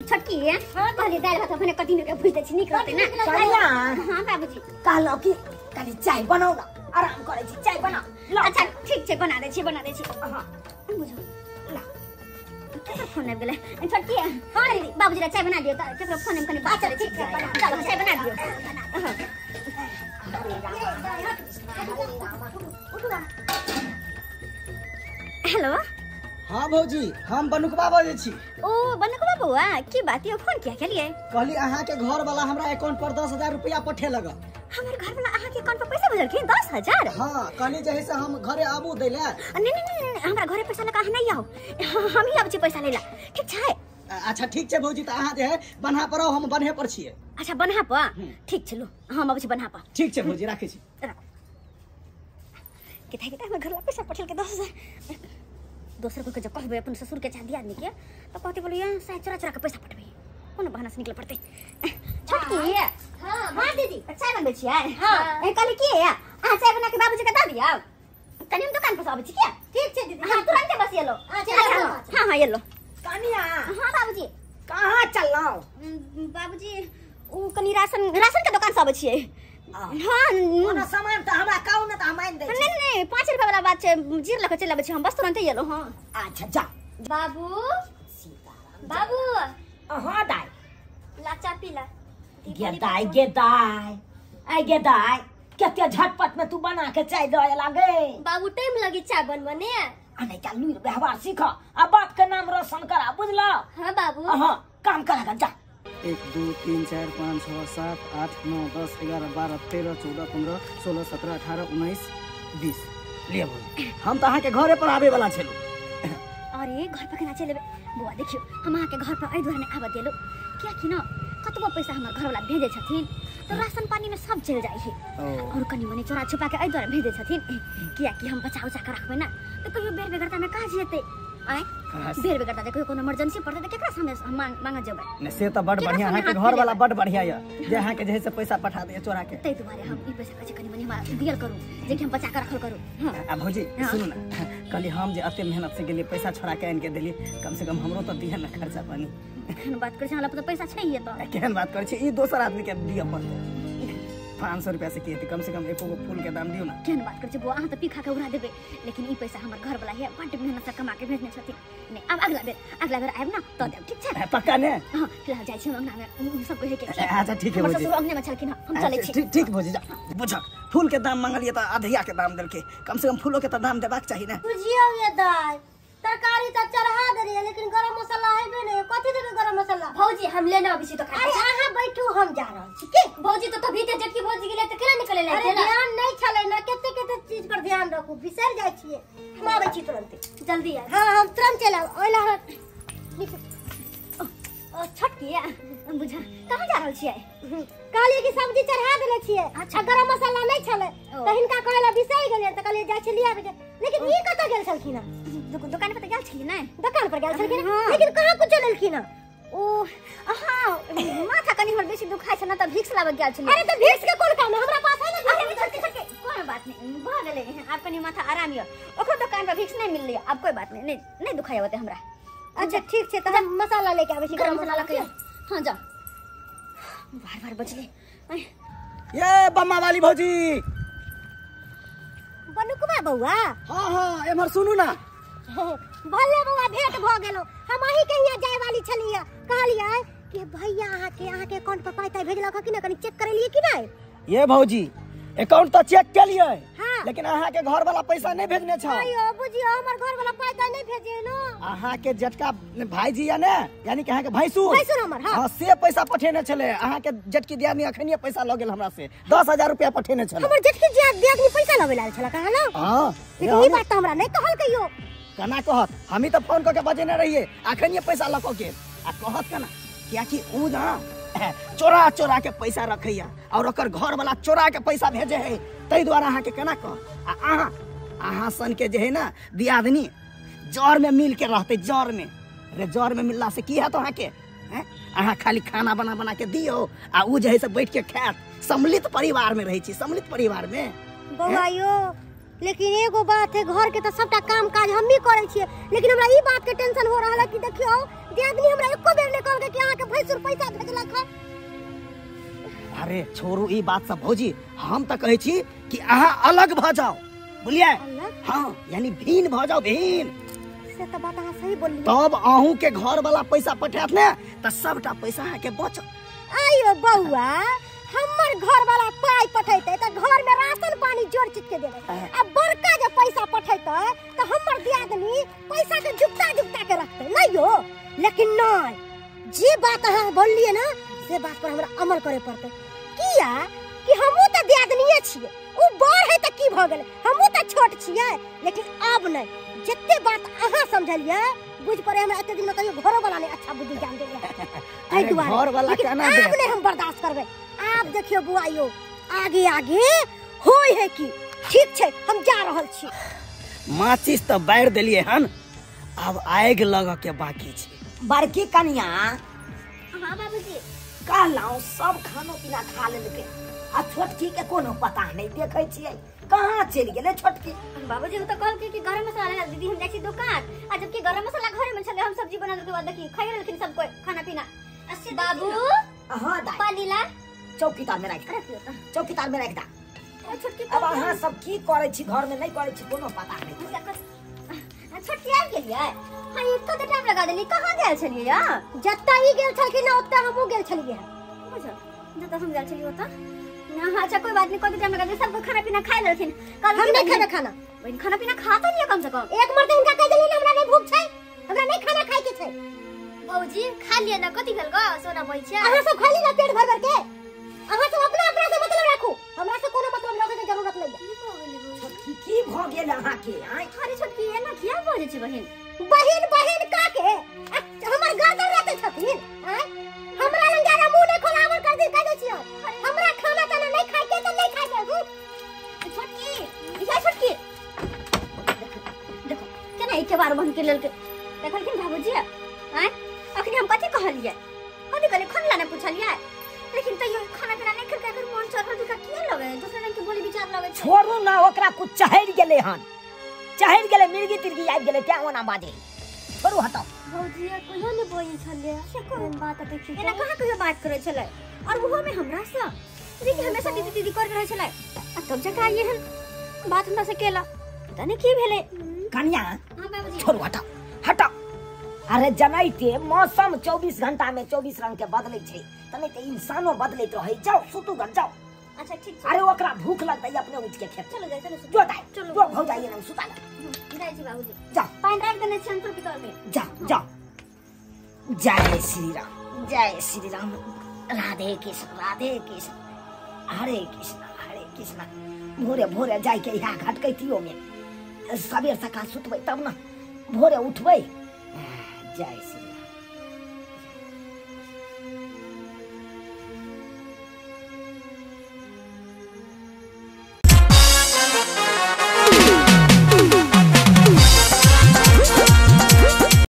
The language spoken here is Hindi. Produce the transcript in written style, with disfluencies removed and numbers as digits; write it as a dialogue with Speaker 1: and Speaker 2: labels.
Speaker 1: छटकी है पहले दाल भात अपने कटिन के भुज दै छी निक रहते ना
Speaker 2: कहिया
Speaker 1: हां बाबूजी
Speaker 2: कहलो कि कनी चाय बनाऊ ना आराम करे छी चाय बना
Speaker 1: अच्छा ठीक छै बना दै छी हां बुझो ला केकरा फोन आबि गेलै छटकी हां दीदी बाबूजी ला चाय बना दियो त केकरा फोन में कनी बात करे छी चलो चाय बना दियो हेलो
Speaker 3: हाँ भौजी हम बनुकबा बजे छी।
Speaker 1: ओ बनुकबा बउआ की बात है फोन किया केलिए?
Speaker 3: कहली अहाँ के घर वाला हमरा अकाउंट पर 10,000 रुपया पठे लगा।
Speaker 1: हमर घर वाला अहाँ के अकाउंट पर पैसा भेजल के 10,000?
Speaker 3: हां कहली जहे से हम घरे आबू दैले।
Speaker 1: नहीं हमरा घरे पैसा लगा नहीं आओ हम ही आब छी पैसा लेला ठीक छै?
Speaker 3: अच्छा ठीक छै भौजी त अहाँ जे है बन्हा पर आओ हम बन्हे पर छिए।
Speaker 1: अच्छा बन्हा पर ठीक छै लो हम आब छी बन्हा पर।
Speaker 3: ठीक छै भौजी राखै छी।
Speaker 1: किथा हमर घर वाला पैसा पठेल के 10,000 दोसर को जब कहबे अपन ससुर के चाह दिया आदमी के तो कहते बोलिए साथ चोरा के पैसा पठबे कोनो बहाना से निकल पड़ते छटकी हां दीदी चाय बनबे छियै हां ए कहली की है आ चाय बना के बाबूजी के द दिया तनी हम दुकान पर आबै छी क्या? ठीक छै दीदी हम तुरंत बस येलो हां येलो
Speaker 2: कनिया
Speaker 1: हां बाबूजी
Speaker 2: कहां चललो?
Speaker 1: बाबूजी उ कनी राशन के दुकान से आबै छियै हां
Speaker 2: कोनो सामान त हमरा कहू न त हम आइन दै छी।
Speaker 1: नहीं 5 रुपया वाला बात छै जीर लख चल आबै छी हम बस तुरंत येलो हां
Speaker 2: अच्छा जा
Speaker 1: बाबू
Speaker 2: सीताराम
Speaker 1: बाबू
Speaker 2: हां दाई
Speaker 1: लाचा पीला
Speaker 2: गे दाई केते झटपट में तू बना के चाय दे लागे।
Speaker 1: बाबू टाइम लगी चाय बनबने
Speaker 2: अने का लूर व्यवहार सीख आ बाप के नाम रोशन करा बुझला?
Speaker 1: हां बाबू
Speaker 2: हां काम करा जा
Speaker 3: 1 2 3 4 5 6 7 8 9 10 11 12 13 14 15 16 17 18 19 20 ले भौजी हम त अहाँ के घरे पर आवे वाला छलु।
Speaker 1: अरे घर पर केना चलेबे बुआ देखियो हम अहाँ के घर पर आई दुआरे आबा देलो क्या कि न कतबो पैसा हमर घर वाला भेजे छथिन तो राशन पानी में सब चल जाई है और कनी मनी चोरा छुपा के आई दुआरे भेजे छथिन किया कि हम बचा उचा के रखबे ना तो कहियो बेर बेगरता में कहां जेते आय बेर बेगरता देखो कोनो इमरजेंसी पड़ते त केकरा सामने मांगा जेबै न
Speaker 3: से त बड़ बढ़िया है के घर वाला बड़ बढ़िया है जे अहाँ के जैसे पैसा पठा दे चोरा के
Speaker 1: तै तुम्हारे हम ई पैसा कछ कनी मनी हमरा दियल करू जे कि हम बचा के रखल करू हां
Speaker 3: आ भौजी सुनु ना कली हम जे अते मेहनत से गेली पैसा छोड़ा के आन के देली कम से कम हमरो त दिहे ना खर्चा पानी
Speaker 1: केहन बात करे हमरा पैसा छैहे त
Speaker 3: केहन बात करे छी ई दोसर आदमी के दिया पड़ते 500 रुपया से किए कम से कम एको फूल के दाम दियो ना।
Speaker 1: केहन बात करे छी बुआ अहाँ त पीखा के उड़ा देबे लेकिन ई पैसा हमर घर वाला है बड मेहनत से कमा के भेजने छथिन नहीं अब अगला बेर आएब ना तो देब ठीक छै
Speaker 3: पक्का ने?
Speaker 1: हां फिलहाल जाय छी अंगना में सब कहे के
Speaker 3: अच्छा ठीक है भौजी
Speaker 1: ससुर अंगने में छलखिन हम चलै छी
Speaker 3: ठीक भौजी जा बुझ फूल के दाम मांगलिए त आधिया के दाम देलके कम से कम फूलों के त दाम देबाक चाहिए ना।
Speaker 4: बुझियो ये दाई तरकारी त चढ़ा देलिए लेकिन गरम मसाला हेबे नहीं कथि देबे गरम मसाला?
Speaker 1: भौजी हम लेना अभी तो खा
Speaker 4: अरे हां बैठू हम जा रहल छी के
Speaker 1: भौजी तो तभी ते जबकि भौजी गेले त केना निकले ले
Speaker 4: अरे ध्यान नहीं छले ना केते चीज पर ध्यान रखू बिसर जाय छिए हम आबै छी तुरंत
Speaker 1: जल्दी आ
Speaker 4: हां हम तुरंत चलब ओइला
Speaker 1: ओ छटकी बुझा कहां जा रहल छियै?
Speaker 4: काली की सब्जी चढ़ा देले छिए अच्छा गरम मसाला नहीं छले त हिनका कहला बिसर गेले त कहले जाय छी लिया लेकिन ई कत गेल छलखिन
Speaker 1: दुकान पर गेल छी नै
Speaker 4: दुकान पर गेल छलखिन लेकिन कहां कुछ लेलखिन
Speaker 1: ओ हां माथा कनी हमर बेसी दुखाय छ न त भिक्स लाबे गेल छी।
Speaker 4: अरे त भिक्स के कोन काम हमरा पास है ना
Speaker 1: अरे छटकी कोई बात नहीं भ गेले आप कनी माथा आराम यो ओकर दुकान पर भिक्स नहीं मिलले अब कोई बात नहीं दुखाय होते हमरा।
Speaker 4: अच्छा ठीक छै त हम मसाला लेके आबै छी
Speaker 1: गरम मसाला लेके हां जा बार बजले
Speaker 3: ये बम्मा वाली भौजी
Speaker 4: बनुकबा बउआ
Speaker 3: हां एमहर सुनू ना
Speaker 4: भले बउआ भेट भ गेलो हम अही के यहाँ जाय वाली छलिए कहलिए कि भैया अहाँ के अकाउंट पर पाई भेजलक कि ना कनी चेक करलिए कि नहीं?
Speaker 3: ये भौजी अकाउंट तो चेक के लिए
Speaker 4: हां
Speaker 3: लेकिन अहाँ के घर वाला पैसा नहीं भेजने छ।
Speaker 4: अयो बुझियो हमर घर वाला पाई नहीं भेजे न
Speaker 3: अहाँ के जटका भाईजी या ने यानी कि अहाँ के भैंसुर
Speaker 4: हमर हां
Speaker 3: से पैसा पठेने छले अहाँ के जटकी दियानी अखनिए पैसा ल गेल हमरा से 10,000 रुपया पठेने छले
Speaker 4: हमर जटकी दियानी पैसा लबे लाल छला कहा ना
Speaker 3: हां
Speaker 4: लेकिन ई बात त हमरा नहीं कहल कहियो
Speaker 3: कना कहत हमी तो फोन करके बजेने रहिए अखनिए पैसा लको के आ कहत कना क्या कि ऊ ना चोरा के पैसा रखैया और ओकर घर वाला चोरा के पैसा भेजे है तै द्वारा अहाँ के केना कह अहाँ सन के जे है ना दियादनी जर में मिल के रहते जर में रे जर में मिलला से की है तो अहाँ के अहाँ खाली खाना बना के दियो आ ऊ जे है से बैठ के खात सम्मिलित परिवार में रही छी सम्मिलित परिवार में
Speaker 4: बउआ यो लेकिन एगो बात है, घर के तो सबटा काम काज हम ही करे छिए, लेकिन हमरा ई बात के टेंशन हो रहल है कि देखियो दियादनी हमरा एको बेर नहीं कहल कि अहाँ के भैंसुर पैसा भेजलक है।
Speaker 3: अरे छोड़ू ई बात सब भौजी, हम तो कहे छी कि अहाँ अलग भ जाओ, बुझलिए?
Speaker 4: अलग?
Speaker 3: हाँ, यानी भीन भ जाओ, भीन।
Speaker 4: से तो बात अहाँ सही बोलिए।
Speaker 3: तब अहूँ के घर वाला पैसा पठात ने त सबटा पैसा अहाँ के बचत।
Speaker 4: आयो बउआ, हमर घर वाला पाई पठैते त घर में राशन पानी जोड़ चित के देबे। अब बड़का जे पैसा पठैते त हमर दियादनी पैसा के जुगता के रखते नहीं हो। लेकिन नहीं, जे बात अहाँ बोलिए ना से बात पर हमरा अमल करे पड़ते। किया कि हमहू त दियादनीए छिए, उ बड़ है त की भ गेल, हमहू त छोट छिए। लेकिन अब नहीं, जत्ते बात अहाँ समझलिए बुझ पड़े, हमरा एते दिन में कहियो घरो वाला ने अच्छा बुद्धि ज्ञान देले।
Speaker 3: अरे घर वाला केना दे?
Speaker 4: अब नहीं हम बर्दाश्त करबे। आप देखियो बुआइयो, आगे आगे होय है कि ठीक छे, हम जा रहल छी।
Speaker 3: माचिस तो बार देलिए हन, अब आग लग के बाकी छे।
Speaker 2: बड़की कनिया
Speaker 1: हाँ बाबूजी,
Speaker 2: कहलौं सब खानो पीना खा लेलकै, आ छोटकी के कोनो पता नहीं देखे छियै, कहाँ चलि गेलै छोटकी?
Speaker 1: बाबूजी तो कहल कि गरम मसाला दीदी हम जाई छी दुकान, आ जबकि गरम मसाला घरे में छले, हम सब्जी बना के बाद देखी खाई रहलखिन सब कोई खाना पीना। बाबू
Speaker 2: हाँ दाई,
Speaker 1: पानी ला।
Speaker 2: चौकीदार में राख दा, चौकीदार में राख दा।
Speaker 1: छोटकी
Speaker 2: अब अहाँ सब की करे छी घर में, नहीं करे छी कोनो पता नहीं।
Speaker 1: छोटकी आ गेलिए? हां इतना तो टाइम लगा देली, कहां गेल छलिए या?
Speaker 4: जत्ता ही गेल छलखिन ना ओत्ता हमहू गेल छलिए।
Speaker 1: बुझो जब हम गेल छलिए ओता ना। अच्छा कोई बात नहीं, कोई टाइम लगा दे, सब खाना पीना खाई लेलखिन। कल
Speaker 4: हम नहीं खाना खाना
Speaker 1: बहन खाना पीना खाता नहीं कम से कम।
Speaker 4: एक मर्द इनका कह देली हमरा नहीं भूख छै, हमरा नहीं खाना खाए के छै।
Speaker 1: बाबूजी खा लिया ना, कथि भेल ग? सोना बोइ छै
Speaker 4: अहाँ सब खाली ना पेट भर भर के। अहाँ सब अपना अपना से मतलब राखू, हमरा से कोनो मतलब लोगे के जरूरत नहीं है।
Speaker 2: छोटकी की भ गेल अहाँ के? आइ
Speaker 1: अरे छोटकी एना किया बोलै छी बहन?
Speaker 4: बहिन बहिन का के हमर गर्दन रहते छथिन। हमरा लंग जाना मुंह नहीं खोलावर कर दे छियो। हमरा खाना ताना नहीं खाए के त नहीं खाए के।
Speaker 1: छोटकी या छोटकी देखो केना एक बार बहन के लेल के देखलखिन बाबूजी। आय अखनी हम कथि कहलिए, कथि कहलिए? खाना नहीं पूछलिए, लेकिन तैयो खाना पीना नहीं खा के मन चढ़ल दिखा किया लगे, दूसरे रंग के बोली विचार लगे।
Speaker 2: छोड़ू ना, ओकरा कुछ चहर गेले हन, चहर गेले, मिर्गी तिर्गी आबि गेले, क्या ओना बाजे। छोड़ू हटाओ।
Speaker 1: भौजी कहियो ने बोई छले, से कोन बात देखि एना कहां कहियो बात करे छले, और वो में हमरा से दीदी हमेशा दीदी दीदी कर रहे छले। आ तब जका आइए हन बात हमरा से केला, पता नहीं की भेले।
Speaker 2: कन्या
Speaker 1: हां बाबूजी
Speaker 2: छोड़ू हटाओ हटाओ। अरे जनैते मौसम 24 घंटा में 24 रंग के बदलै छै, तने के इंसानो बदलैत रहै। जाओ सुतू घर जाओ।
Speaker 1: अच्छा ठीक छै।
Speaker 2: अरे ओकरा भूख लगतै अपने उठ के खेत।
Speaker 1: चलो जाए, चलो
Speaker 2: जो दाई जो भौ जाइए ना सुता
Speaker 1: जाए जी बाबूजी।
Speaker 2: जा
Speaker 1: पानी रख देने छन तो किताब में।
Speaker 2: जा जा। जय श्री राम, जय श्री राम। राधे कृष्ण राधे कृष्ण, हरे कृष्ण। भोरे भोरे जाय के यहाँ घटकैतियो में सबेर सका सुतबै तब ना भोरे उठबै। जय श्री